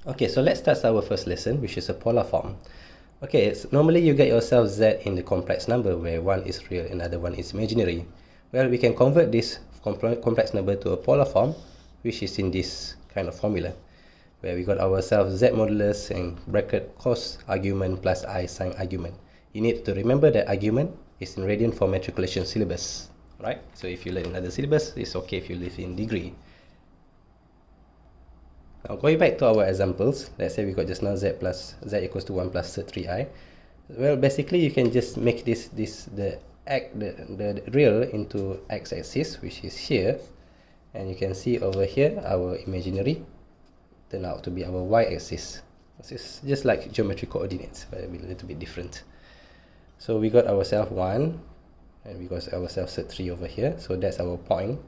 Okay, so let's start our first lesson, which is a polar form. Okay, normally you get yourself z in the complex number where one is real and another one is imaginary. Well, we can convert this complex number to a polar form, which is in this kind of formula, where we got ourselves z modulus and bracket cos argument plus I sine argument. You need to remember that argument is in radian for matriculation syllabus, right? So if you learn another syllabus, it's okay if you live in degree. Now going back to our examples, let's say we got just now z equals to 1 plus 3i. Well, basically you can just make the real into x-axis, which is here, and you can see over here our imaginary turn out to be our y-axis. This is just like geometric coordinates, but a little bit different. So we got ourselves 1 and we got ourselves 3 over here, so that's our point.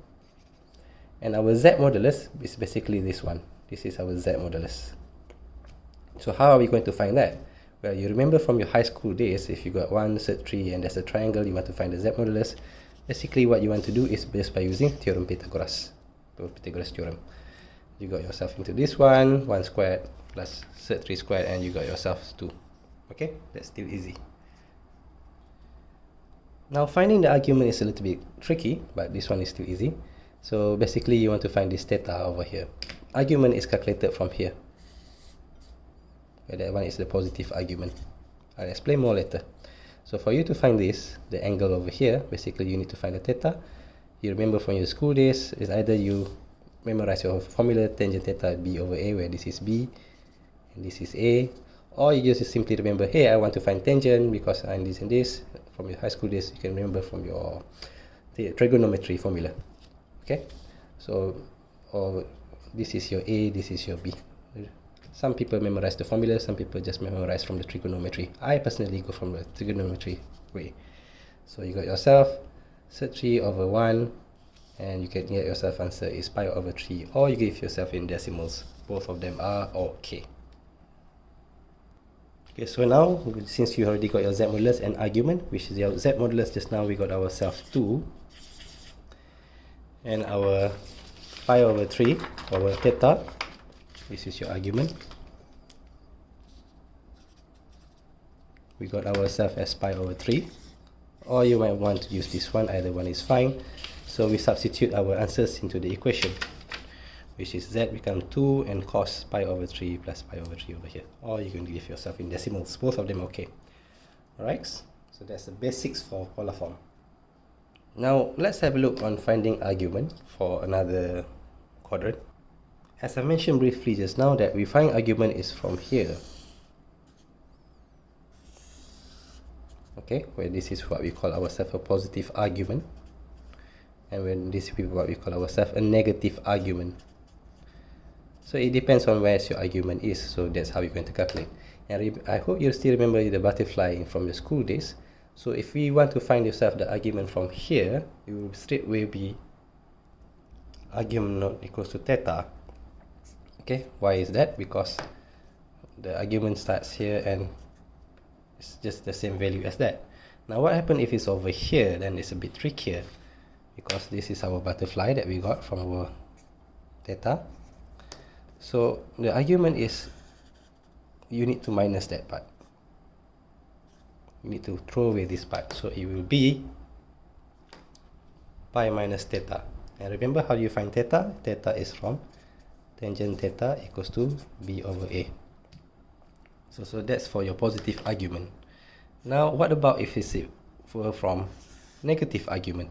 And our z modulus is basically this one. This is our z modulus. So how are we going to find that? Well, you remember from your high school days, if you got 1, 3 and there's a triangle, you want to find the z modulus. Basically what you want to do is just by using theorem Pythagoras theorem. You got yourself into this one, 1 squared plus 3 squared, and you got yourself 2. Okay, that's still easy. Now finding the argument is a little bit tricky, but this one is still easy. So basically you want to find this theta over here. Argument is calculated from here. That one is the positive argument. I'll explain more later. So for you to find this, the angle over here, basically you need to find the theta. You remember from your school days, is either you memorize your formula tangent theta b over a, where this is b and this is a, or you just simply remember, hey, I want to find tangent because I'm this and this. From your high school days, you can remember from your trigonometry formula. Okay, so or this is your a, this is your b. Some people memorize the formula, some people just memorize from the trigonometry. I personally go from the trigonometry way. So you got yourself 3 over 1, and you can get yourself answer is pi over 3, or you give yourself in decimals. Both of them are okay. Okay, so now since you already got your z modulus and argument, which is your z modulus, just now we got ourselves 2, and our pi over 3 over theta, this is your argument. We got ourselves as pi over 3, or you might want to use this one, either one is fine. So we substitute our answers into the equation, which is z become 2 and cos pi over 3 plus pi over 3 over here, or you can give yourself in decimals. Both of them okay. Alright, so that's the basics for polar form. Now let's have a look on finding argument for another quadrant. As I mentioned briefly just now, that we find argument is from here. Okay, where this is what we call ourselves a positive argument, and when this is what we call ourselves a negative argument. So it depends on where your argument is, so that's how you're going to calculate. And I hope you still remember the butterfly from your school days. So if we want to find yourself the argument from here, it will straight away be argument not equals to theta. Okay, why is that? Because the argument starts here and it's just the same value as that. Now what happens if it's over here? Then it's a bit trickier, because this is our butterfly that we got from our theta. So the argument is, you need to minus that part. You need to throw away this part. So it will be pi minus theta. And remember how you find theta? Theta is from tangent theta equals to b over a. So that's for your positive argument. Now what about if it's from negative argument?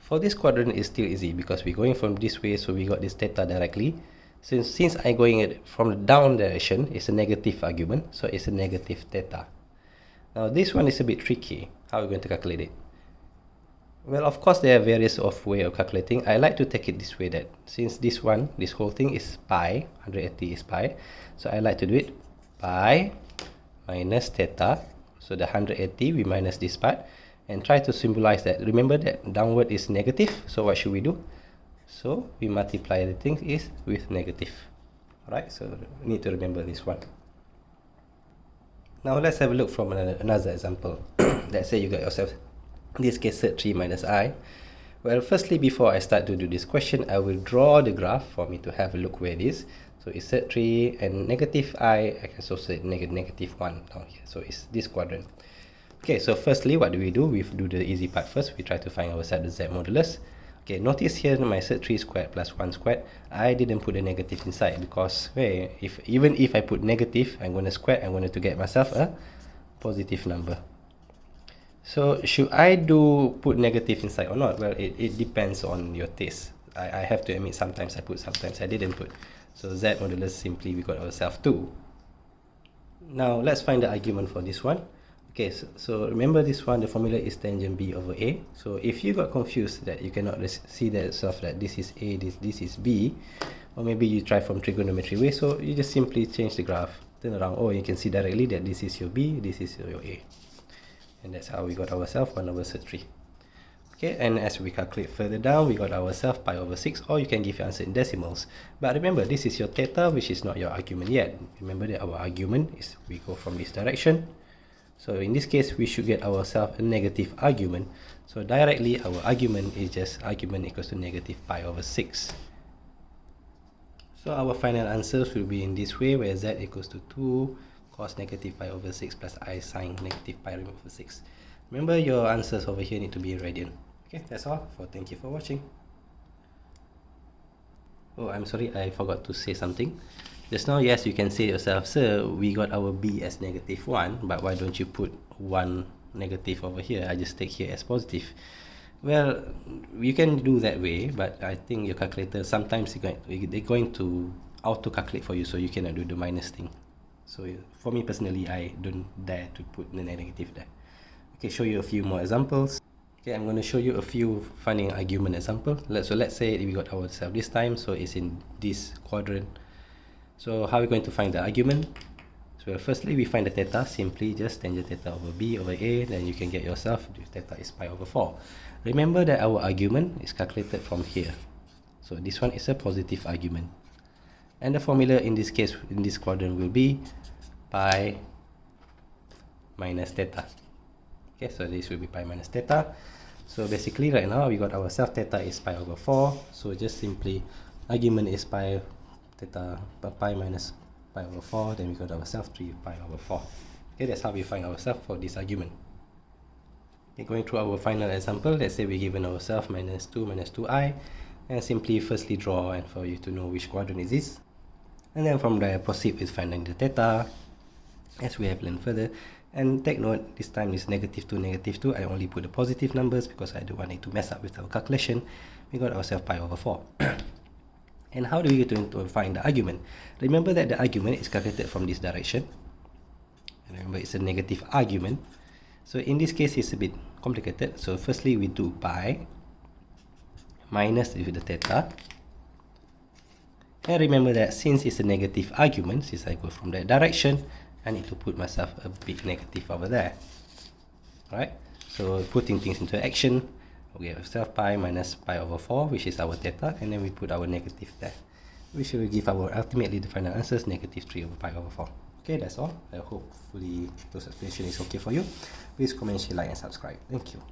For this quadrant is still easy because we're going from this way, so we got this theta directly. Since I'm going it from the down direction, it's a negative argument, so it's a negative theta. Now this one is a bit tricky. How are we going to calculate it? Well, of course there are various way of calculating. I like to take it this way, that since this whole thing is pi, 180 is pi, so I like to do it pi minus theta. So the 180 we minus this part and try to symbolize that. Remember that downward is negative, so what should we do? So we multiply the thing is with negative. Alright, so we need to remember this one. Now let's have a look from another example. Let's say you got yourself, in this case, 3 minus I. Well, firstly, before I start to do this question, I will draw the graph for me to have a look where it is. So it's set 3 and negative I can associate negative 1 down here. So it's this quadrant. Okay, so firstly, what do? We do the easy part first. We try to find ourselves the Z modulus. Okay, notice here my set 3 squared plus 1 squared, I didn't put a negative inside because even if I put negative, I'm going to square, I'm going to get myself a positive number. So should I put negative inside or not? Well, it depends on your taste. I have to admit sometimes I put, sometimes I didn't put. So Z modulus, simply we got ourselves 2. Now let's find the argument for this one. Okay, so remember this one, the formula is tangent B over A. So if you got confused that you cannot see that itself that this is A, this is B, or maybe you try from trigonometry way, so you just simply change the graph, turn around, or you can see directly that this is your B, this is your A. And that's how we got ourselves 1 over 3. Okay, and as we calculate further down, we got ourselves pi over 6, or you can give your answer in decimals. But remember, this is your theta, which is not your argument yet. Remember that our argument is we go from this direction. So in this case, we should get ourselves a negative argument. So directly, our argument is just argument equals to negative pi over 6. So our final answer should be in this way, where z equals to 2 cos negative pi over 6 plus I sine negative pi over 6. Remember, your answers over here need to be in radian. Okay, that's all. Thank you for watching. Oh, I'm sorry, I forgot to say something. Just now, yes, you can say yourself, sir, we got our B as negative 1, but why don't you put 1 negative over here? I just take here as positive. Well, you can do that way, but I think your calculator, sometimes they're going to auto-calculate for you, so you cannot do the minus thing. So for me personally, I don't dare to put the negative there. Okay, show you a few more examples. Okay, I'm going to show you a few funny argument example. So let's say we got ourselves this time, so it's in this quadrant. So how are we going to find the argument? So firstly, we find the theta, simply just tangent theta over B over A, then you can get yourself, theta is pi over 4. Remember that our argument is calculated from here. So this one is a positive argument. And the formula in this case, in this quadrant, will be pi minus theta. Okay, so this will be pi minus theta. So basically right now we got ourselves theta is pi over 4. So just simply argument is pi theta pi minus pi over 4. Then we got ourselves 3 pi over 4. Okay, that's how we find ourselves for this argument. Okay, going through our final example, let's say we're given ourselves minus 2i. And simply firstly draw and for you to know which quadrant is this. And then from there proceed with finding the theta as we have learned further. And take note, this time is negative 2. I only put the positive numbers because I don't want it to mess up with our calculation. We got ourselves pi over 4. And how do we get to find the argument? Remember that the argument is calculated from this direction. And remember, it's a negative argument. So in this case, it's a bit complicated. So firstly, we do pi minus with the theta. And remember that since it's a negative argument, since I go from that direction, I need to put myself a big negative over there. Alright, so putting things into action, we have self pi minus pi over 4, which is our theta, and then we put our negative there, which will give our ultimately the final answers negative 3 over pi over 4. Okay, that's all. I hopefully those explanations is okay for you. Please comment, share, like, and subscribe. Thank you.